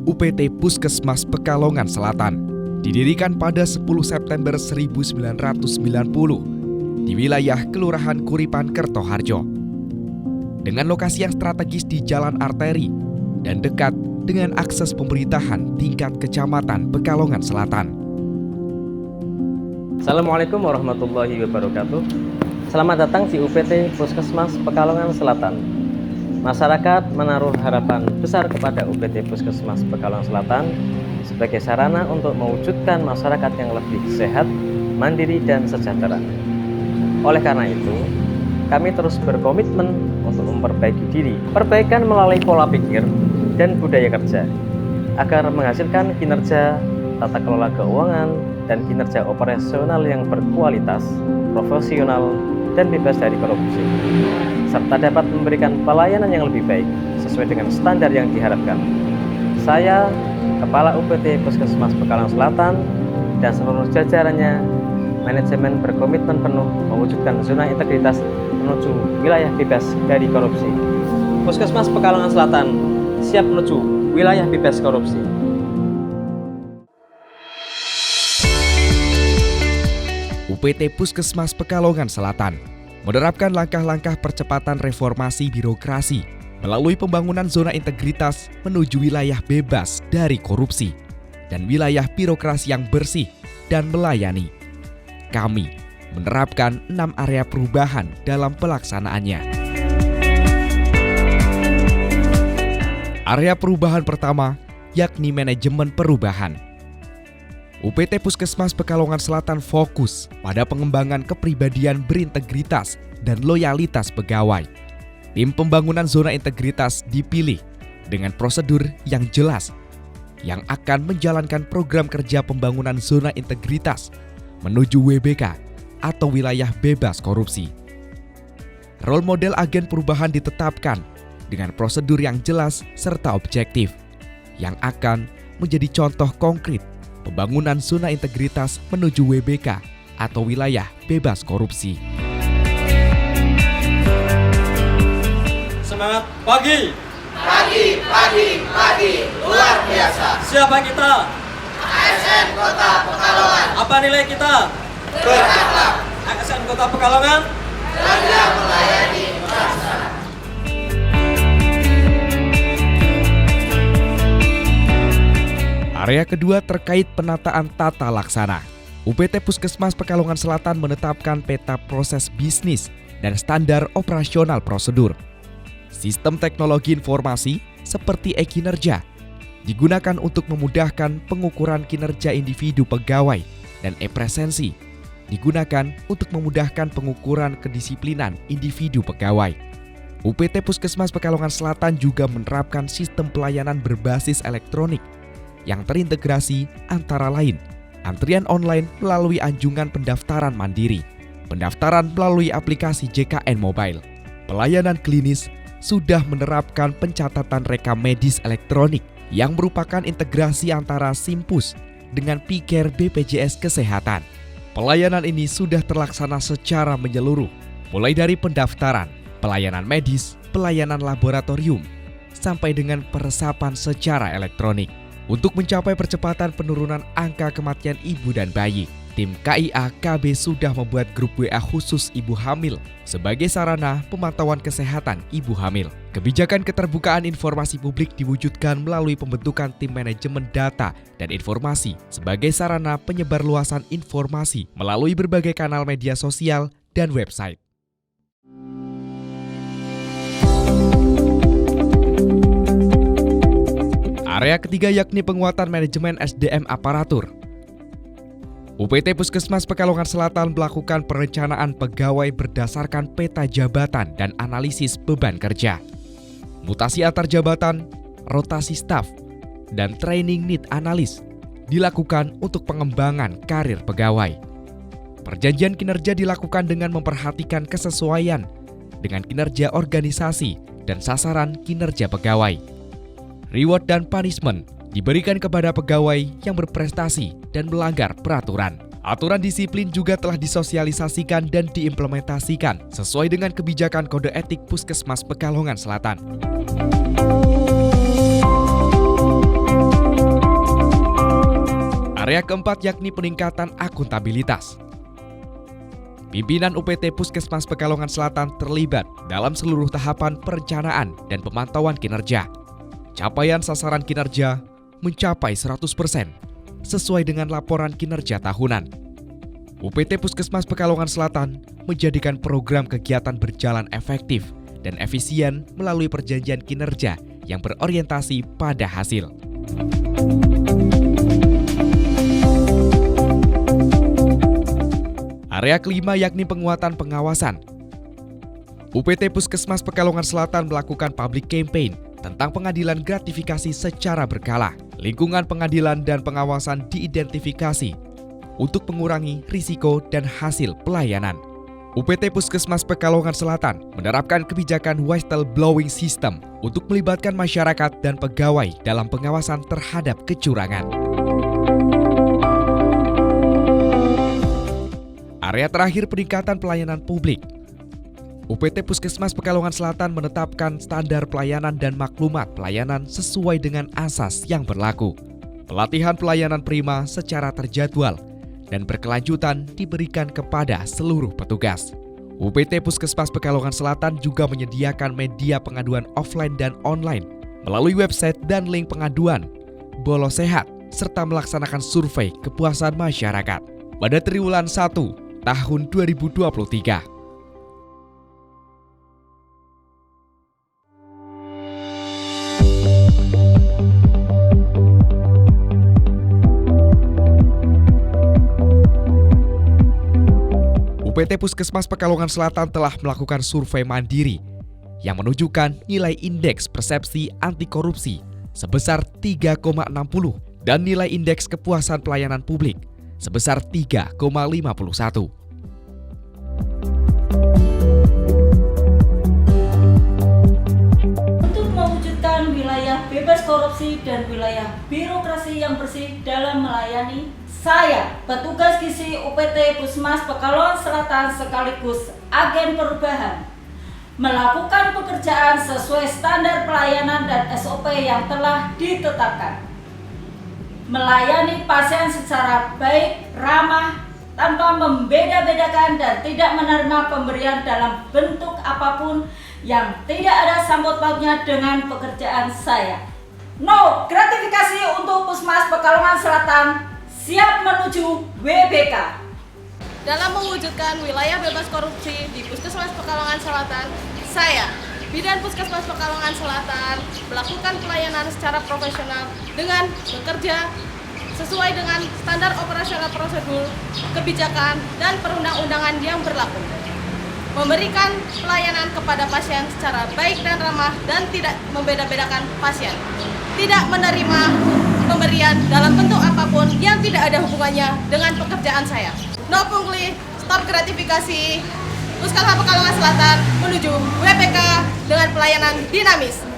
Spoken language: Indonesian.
UPT Puskesmas Pekalongan Selatan, didirikan pada 10 September 1990 di wilayah Kelurahan Kuripan, Kertoharjo. Dengan lokasi yang strategis di jalan arteri dan dekat dengan akses pemerintahan tingkat kecamatan Pekalongan Selatan. Assalamualaikum warahmatullahi wabarakatuh. Selamat datang di UPT Puskesmas Pekalongan Selatan. Masyarakat menaruh harapan besar kepada UPT Puskesmas Pekalongan Selatan sebagai sarana untuk mewujudkan masyarakat yang lebih sehat, mandiri, dan sejahtera. Oleh karena itu, kami terus berkomitmen untuk memperbaiki diri, perbaikan melalui pola pikir dan budaya kerja, agar menghasilkan kinerja tata kelola keuangan dan kinerja operasional yang berkualitas, profesional, dan bebas dari korupsi, serta dapat memberikan pelayanan yang lebih baik sesuai dengan standar yang diharapkan. Saya, Kepala UPT Puskesmas Pekalongan Selatan, dan seluruh jajarannya, manajemen berkomitmen penuh mewujudkan zona integritas menuju wilayah bebas dari korupsi. Puskesmas Pekalongan Selatan siap menuju wilayah bebas korupsi. UPT Puskesmas Pekalongan Selatan menerapkan langkah-langkah percepatan reformasi birokrasi melalui pembangunan zona integritas menuju wilayah bebas dari korupsi dan wilayah birokrasi yang bersih dan melayani. Kami menerapkan 6 area perubahan dalam pelaksanaannya. Area perubahan pertama yakni manajemen perubahan. UPT Puskesmas Pekalongan Selatan fokus pada pengembangan kepribadian berintegritas dan loyalitas pegawai. Tim pembangunan zona integritas dipilih dengan prosedur yang jelas yang akan menjalankan program kerja pembangunan zona integritas menuju WBK atau wilayah bebas korupsi. Role model agen perubahan ditetapkan dengan prosedur yang jelas serta objektif yang akan menjadi contoh konkret pembangunan zona integritas menuju WBK atau wilayah bebas korupsi. Semangat pagi! Pagi, luar biasa. Siapa kita? ASN Kota Pekalongan. Apa nilai kita? Berakhlak, ASN Kota Pekalongan. bangga melayani bangsa. Area kedua terkait penataan tata laksana. UPT Puskesmas Pekalongan Selatan menetapkan peta proses bisnis dan standar operasional prosedur. Sistem teknologi informasi seperti e-kinerja digunakan untuk memudahkan pengukuran kinerja individu pegawai dan e-presensi digunakan untuk memudahkan pengukuran kedisiplinan individu pegawai. UPT Puskesmas Pekalongan Selatan juga menerapkan sistem pelayanan berbasis elektronik yang terintegrasi antara lain antrian online melalui anjungan pendaftaran mandiri, pendaftaran melalui aplikasi JKN Mobile. Pelayanan klinis sudah menerapkan pencatatan rekam medis elektronik yang merupakan integrasi antara Simpus dengan P-Care BPJS Kesehatan. Pelayanan ini sudah terlaksana secara menyeluruh, mulai dari pendaftaran, pelayanan medis, pelayanan laboratorium, sampai dengan peresapan secara elektronik. Untuk mencapai percepatan penurunan angka kematian ibu dan bayi, tim KIA KB sudah membuat grup WA khusus ibu hamil sebagai sarana pemantauan kesehatan ibu hamil. Kebijakan keterbukaan informasi publik diwujudkan melalui pembentukan tim manajemen data dan informasi sebagai sarana penyebarluasan informasi melalui berbagai kanal media sosial dan website. Area ketiga yakni penguatan manajemen SDM aparatur. UPT Puskesmas Pekalongan Selatan melakukan perencanaan pegawai berdasarkan peta jabatan dan analisis beban kerja. Mutasi antar jabatan, rotasi staf, dan training need analis dilakukan untuk pengembangan karir pegawai. Perjanjian kinerja dilakukan dengan memperhatikan kesesuaian dengan kinerja organisasi dan sasaran kinerja pegawai. Reward dan punishment diberikan kepada pegawai yang berprestasi dan melanggar peraturan. Aturan disiplin juga telah disosialisasikan dan diimplementasikan sesuai dengan kebijakan kode etik Puskesmas Pekalongan Selatan. Area keempat yakni peningkatan akuntabilitas. Pimpinan UPT Puskesmas Pekalongan Selatan terlibat dalam seluruh tahapan perencanaan dan pemantauan kinerja. Capaian sasaran kinerja mencapai 100% sesuai dengan laporan kinerja tahunan. UPT Puskesmas Pekalongan Selatan menjadikan program kegiatan berjalan efektif dan efisien melalui perjanjian kinerja yang berorientasi pada hasil. Area kelima yakni penguatan pengawasan. UPT Puskesmas Pekalongan Selatan melakukan public campaign tentang pengadilan gratifikasi secara berkala. Lingkungan pengadilan dan pengawasan diidentifikasi untuk mengurangi risiko dan hasil pelayanan. UPT Puskesmas Pekalongan Selatan menerapkan kebijakan whistleblowing system untuk melibatkan masyarakat dan pegawai dalam pengawasan terhadap kecurangan. Area terakhir peningkatan pelayanan publik. UPT Puskesmas Pekalongan Selatan menetapkan standar pelayanan dan maklumat pelayanan sesuai dengan asas yang berlaku. Pelatihan pelayanan prima secara terjadwal dan berkelanjutan diberikan kepada seluruh petugas. UPT Puskesmas Pekalongan Selatan juga menyediakan media pengaduan offline dan online melalui website dan link pengaduan Bolos Sehat serta melaksanakan survei kepuasan masyarakat pada triwulan 1 tahun 2023. UPT Puskesmas Pekalongan Selatan telah melakukan survei mandiri yang menunjukkan nilai indeks persepsi anti korupsi sebesar 3,60 dan nilai indeks kepuasan pelayanan publik sebesar 3,51. Untuk mewujudkan wilayah bebas korupsi dan wilayah birokrasi yang bersih dalam melayani, saya, petugas gizi UPT Puskesmas Pekalongan Selatan sekaligus agen perubahan, melakukan pekerjaan sesuai standar pelayanan dan SOP yang telah ditetapkan. Melayani pasien secara baik, ramah, tanpa membeda-bedakan dan tidak menerima pemberian dalam bentuk apapun yang tidak ada sangkut pautnya dengan pekerjaan saya. No gratifikasi untuk Puskesmas Pekalongan Selatan, siap menuju WBK. Dalam mewujudkan wilayah bebas korupsi di Puskesmas Pekalongan Selatan, saya, Bidan Puskesmas Pekalongan Selatan, melakukan pelayanan secara profesional dengan bekerja sesuai dengan standar operasional prosedur, kebijakan, dan perundang-undangan yang berlaku. Memberikan pelayanan kepada pasien secara baik dan ramah dan tidak membeda-bedakan pasien. Tidak menerima pemberian dalam bentuk apapun yang tidak ada hubungannya dengan pekerjaan saya. No pungli, stop gratifikasi. Puskesmas Pekalongan Selatan menuju WPK dengan pelayanan dinamis.